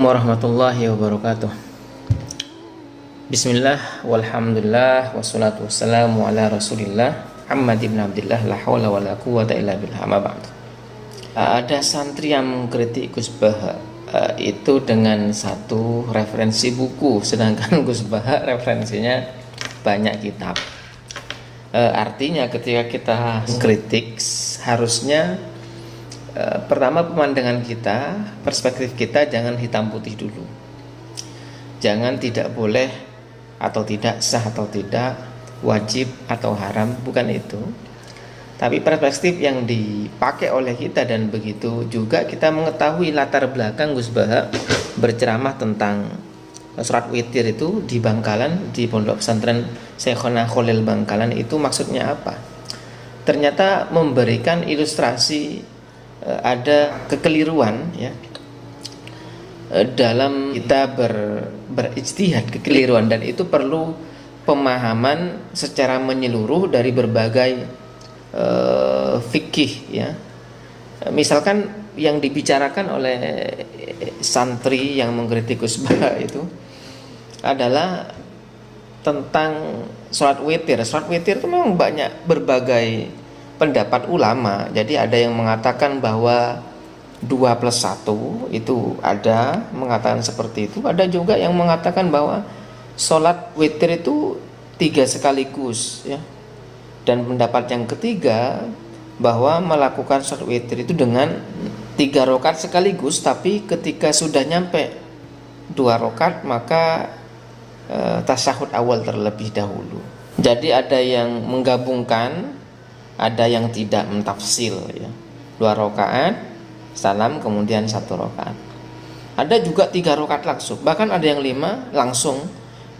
Warahmatullahi wabarakatuh. Bismillah, walhamdulillah, wassalatu wassalamu ala rasulillah Muhammad ibn Abdillah, la hawla wa la quwwata illa billah, amma ba'd. Ada santri yang mengkritik Gus Baha itu dengan satu referensi buku, sedangkan Gus Baha referensinya banyak kitab. Artinya ketika kita kritik harusnya pertama pemandangan kita, perspektif kita jangan hitam putih dulu. Jangan tidak boleh atau tidak sah atau tidak, wajib atau haram, bukan itu. Tapi perspektif yang dipakai oleh kita, dan begitu juga kita mengetahui latar belakang Gus Baha berceramah tentang surat witir itu di Bangkalan, di Pondok Pesantren Syekhona Khalil Bangkalan, itu maksudnya apa. Ternyata memberikan ilustrasi ada kekeliruan ya dalam kita berijtihad, kekeliruan, dan itu perlu pemahaman secara menyeluruh dari berbagai fikih ya. Misalkan yang dibicarakan oleh santri yang mengkritik Gus Baha itu adalah tentang sholat witir. Sholat witir itu memang banyak berbagai pendapat ulama. Jadi ada yang mengatakan bahwa 2+1 itu, ada mengatakan seperti itu. Ada juga yang mengatakan bahwa sholat witir itu 3 sekaligus ya. Dan pendapat yang ketiga bahwa melakukan sholat witir itu dengan 3 rakaat sekaligus, tapi ketika sudah nyampe 2 rakaat maka tasyahud awal terlebih dahulu. Jadi ada yang menggabungkan, ada yang tidak mentafsil ya. 2 rakaat salam, kemudian 1 rakaat. Ada juga 3 rakaat langsung, bahkan ada yang 5 langsung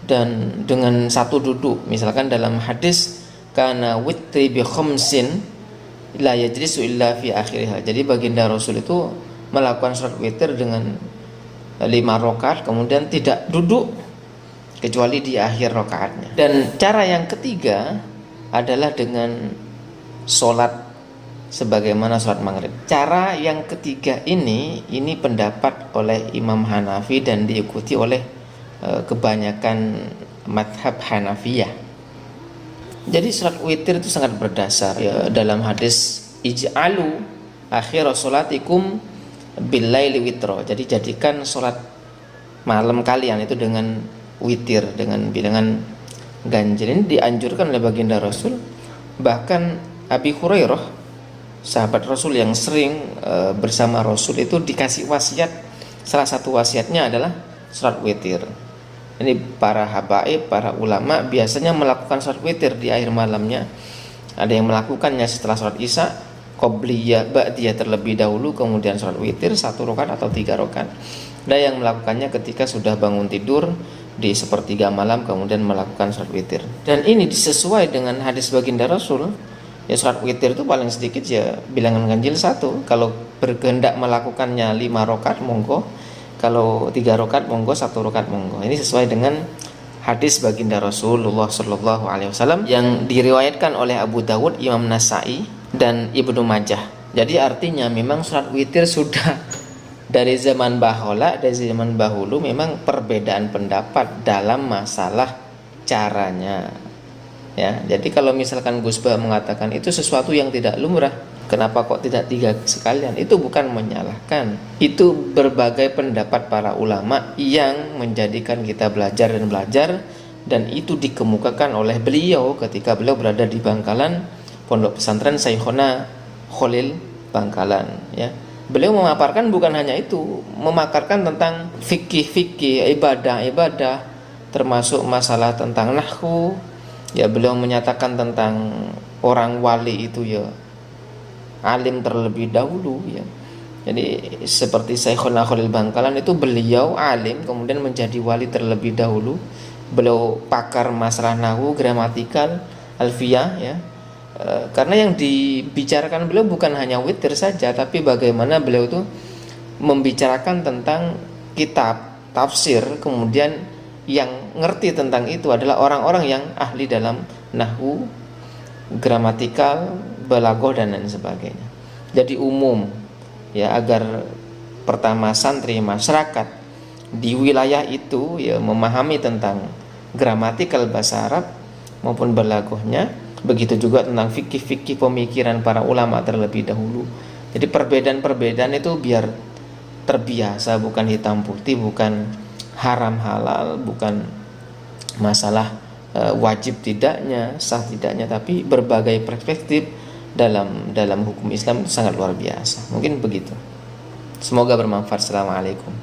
dan dengan 1 duduk. Misalkan dalam hadis kana witri bi khamsin la yajlisu illa fi akhiriha. Jadi baginda Rasul itu melakukan sholat witir dengan 5 rakaat kemudian tidak duduk kecuali di akhir rakaatnya. Dan cara yang ketiga adalah dengan sholat sebagaimana sholat maghrib. Cara yang ketiga ini pendapat oleh Imam Hanafi dan diikuti oleh kebanyakan madhab Hanafiyah. Jadi sholat witir itu sangat berdasar ya, dalam hadis ij'alu akhir sholatikum billaili witro. Jadi jadikan sholat malam kalian itu dengan witir, dengan bilangan ganjil. Ini dianjurkan oleh baginda Rasul. Bahkan Abi Hurairah, sahabat Rasul yang sering bersama Rasul, itu dikasih wasiat. Salah satu wasiatnya adalah sholat witir. Ini para habaib, para ulama biasanya melakukan sholat witir di akhir malamnya. Ada yang melakukannya setelah sholat isya, qobliyah, ba'diyah terlebih dahulu, kemudian sholat witir 1 rakaat atau 3 rakaat. Ada yang melakukannya ketika sudah bangun tidur di sepertiga malam, kemudian melakukan sholat witir. Dan ini disesuai dengan hadis baginda Rasul. Ya, sholat witir itu paling sedikit ya bilangan ganjil 1. Kalau berkehendak melakukannya 5 rakaat monggo, kalau 3 rakaat monggo, 1 rakaat monggo. Ini sesuai dengan hadis baginda Rasulullah Shallallahu Alaihi Wasallam yang diriwayatkan oleh Abu Dawud, Imam Nasai, dan Ibnu Majah. Jadi artinya memang sholat witir sudah dari zaman bahola, dari zaman bahulu memang perbedaan pendapat dalam masalah caranya. Ya, jadi kalau misalkan Gus Baha mengatakan itu sesuatu yang tidak lumrah, kenapa kok tidak 3 sekalian? Itu bukan menyalahkan. Itu berbagai pendapat para ulama yang menjadikan kita belajar, dan itu dikemukakan oleh beliau ketika beliau berada di Bangkalan, Pondok Pesantren Syekhona Khalil Bangkalan ya. Beliau memaparkan bukan hanya itu, memaparkan tentang fikih, ibadah, termasuk masalah tentang nahwu. Ya, beliau menyatakan tentang orang wali itu ya alim terlebih dahulu ya. Jadi seperti Syekhona Khalil Bangkalan itu beliau alim kemudian menjadi wali terlebih dahulu. Beliau pakar masalah nahwu, gramatikal, alfiyah ya. Karena yang dibicarakan beliau bukan hanya witir saja, tapi bagaimana beliau itu membicarakan tentang kitab, tafsir, kemudian yang ngerti tentang itu adalah orang-orang yang ahli dalam nahwu, gramatikal, balaghah, dan lain sebagainya. Jadi umum ya, agar pertama santri masyarakat di wilayah itu ya memahami tentang gramatikal bahasa Arab maupun balaghahnya, begitu juga tentang fikih-fikih pemikiran para ulama terlebih dahulu. Jadi perbedaan-perbedaan itu biar terbiasa, bukan hitam putih, bukan haram halal, bukan masalah wajib tidaknya, sah tidaknya, tapi berbagai perspektif dalam hukum Islam itu sangat luar biasa. Mungkin begitu. Semoga bermanfaat. Assalamualaikum.